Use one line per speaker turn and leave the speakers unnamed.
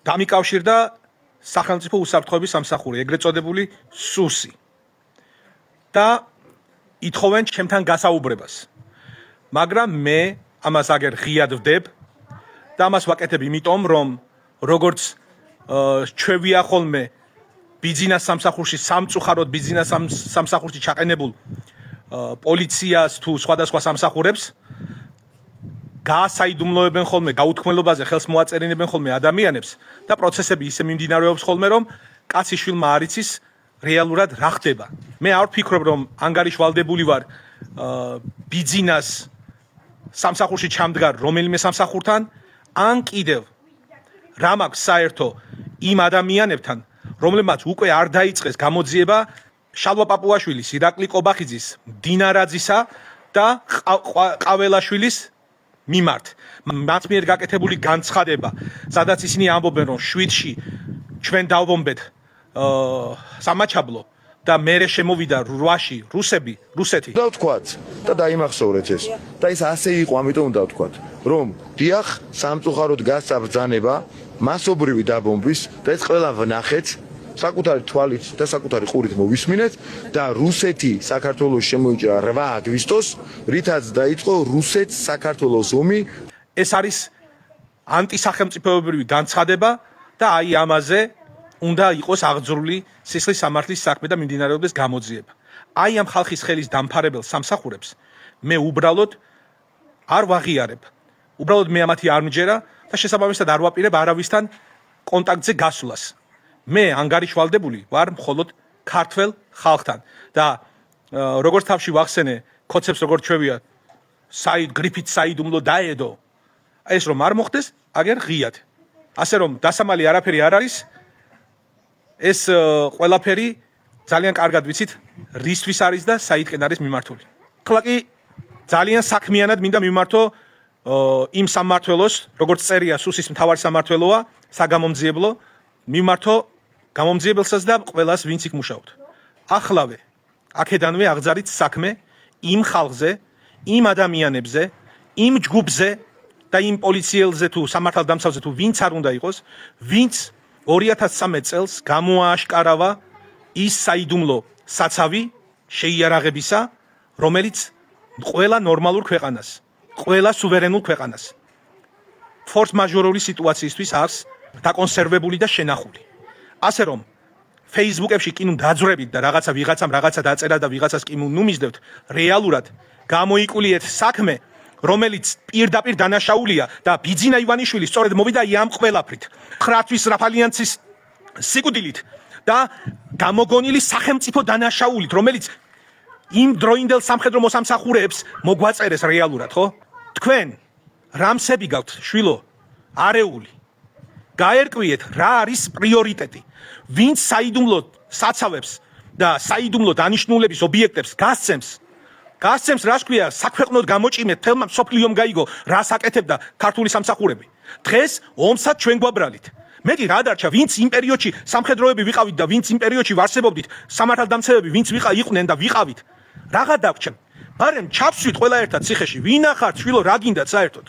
დამიკავშირდა სახელმწიფო უსაფრთხოების სამსახური, ეგრეთ წოდებული სუსი. და ითხოვენ ჩემთან გასაუბრებას. მაგრამ მე ამას აგერ ღიად ვდებ და ამას ვაკეთებ იმიტომ, რომ როგორც ჩვევია ხოლმე ბიზნეს სამსახურში სამწუხაროდ ბიზნეს სამსახურში ჩაყენებულ პოლიციას თუ სხვადასხვა სამსახურებს გაასაიდუმლოებენ ხოლმე, გაუთქმელობაზე ხელს მოაწერინებენ ხოლმე ადამიანებს და პროცესები ისე მიმდინარეობს ხოლმე, რომ კაცი შვილმა არ იცის რეალურად რა ხდება. მე არ ვფიქრობ, რომ ანგარიშვალდებული ვარ ბიზნეს სამსახურში ჩამდგარ რომელიმე სამსახურთან, ან კიდევ რა მაქვს საერთო იმ ადამიანებთან, რომლებმაც უკვე არ დაიწყეს გამოძიება შალვა პაპუაშვილის, ირაკლი ყობახიძის, დინარაძისა და ყაველაშვილის მიმართ. მათ მიერ გაკეთებული განცხადება, სადაც ისინი ამბობენ, რომ 7-ში ჩვენ დავბომბეთ სამაჩაბლო და მერე შემოვიდა 8-ში რუსეთი.
და ვთქვათ და დაიმახსოვრეთ ეს. და ეს ასე იყო, ამიტომ უნდა ვთქვათ, რომ დიახ, სამწუხაროდ გასცა ბრძანება, მასობრივი დაბომბვის და ეს ყველა ვნახეთ, საკუთარი თვალით და საკუთარი ყურით მოვისმინეთ და რუსეთი საქართველოს შემოიჭრა 8 აგვისტოს, რითაც დაიწყო რუსეთ-საქართველოს ომი.
ეს არის ანტისახელმწიფოებრივი განცხადება და აი ამაზე უნდა იყოს აღძრული სისხლის სამართლის საქმე და მიმდინარეობდეს გამოძიება. აი ამ ხალხის ხელის დამფარებელ სამსახურებს მე უბრალოდ არ ვაღიარებ. უბრალოდ მე ამათი არ მჯერა და შესაბამისად არ ვაპირებ არავისთან კონტაქტზე გასვლას. მე ანგარიშვალდებული ვარ მხოლოდ ქართველ ხალხთან და როგორც თავში ვახსენე კონცეფტს როგორც ჩვევია საიდ გრიფით საიდუმლო დაედო ეს რომ არ მოხდეს აგერ ღიად. ასე რომ დასამალი არაფერი არ არის. ეს ყველაფერი ძალიან კარგად ვიცით რისთვის არის და საიდკენ არის მიმართული. ახლა კი ძალიან საქმიანად მინდა მიმართო იმ სამმართველოს, როგორც წერია სუსის მთავარი სამმართველოა, საგამომძიებლო, მიმართო გამომძიებელსაც და ყველას ვინც იქ მუშაობთ. ახლავე აქედანვე აღძარით საქმე იმ ხალხზე, იმ ადამიანებზე, იმ ჯგუფზე და იმ პოლიციელზე თუ სამართალდამცავზე თუ ვინც არ უნდა იყოს, ვინც 2013 წელს გამოააშკარავა ის საიდუმლო საცავი შეიარაღებისა, რომელიც ყველა ნორმალურ ქვეყანას, ყველა სუვერენულ ქვეყანას ფორს-მაჟორული სიტუაციისთვის აქვს დაკონსერვებული და შენახული. ასე რომ Facebook-ებში კი ნუ დაძვრებით და ვიღაცამ რაღაცა დაწერა და ვიღაცას კი ნუ მისდევთ, რეალურად გამოიკულიეთ საქმე, რომელიც პირდაპირ დანაშაულია და ბიძინა ივანიშვილი სწორედ მოვიდა ამ ყველაფრით. ხრათვის რაფალიანცის სიკვდილით და გამოგონილი სახელმწიფო დანაშაულით, რომელიც იმ დროინდელ სამხედრო მოსამსახურეებს მოგვაწერეს რეალურად, ხო? თქვენ რამსები გაქვთ, შვილო, არეული. გაერკვიეთ, რა არის პრიორიტეტი. ვინც საიდუმლო საცავებს და საიდუმლო დანიშნულების ობიექტებს გასცემს რას ქვია, საქვეყნოდ გამოჭიმეთ, თელმა მსოფლიომ გაიგო, რას აკეთებდა ქართული სამსახურები. დღეს ომსაც ჩვენ გვაბრალით. მეტი რა დარჩა, ვინც იმ პერიოდში სამხედროები ვიყავით და ვინც იმ პერიოდში ვარსებობდით, სამართალდამცავები ვინც იყვნენ და ვიყავით. რაღა დაგვრჩა. მაგრამ ჩავსვით ყველა ერთად ციხეში, ვინ ახართ, შვილო, რა გინდათ საერთოდ?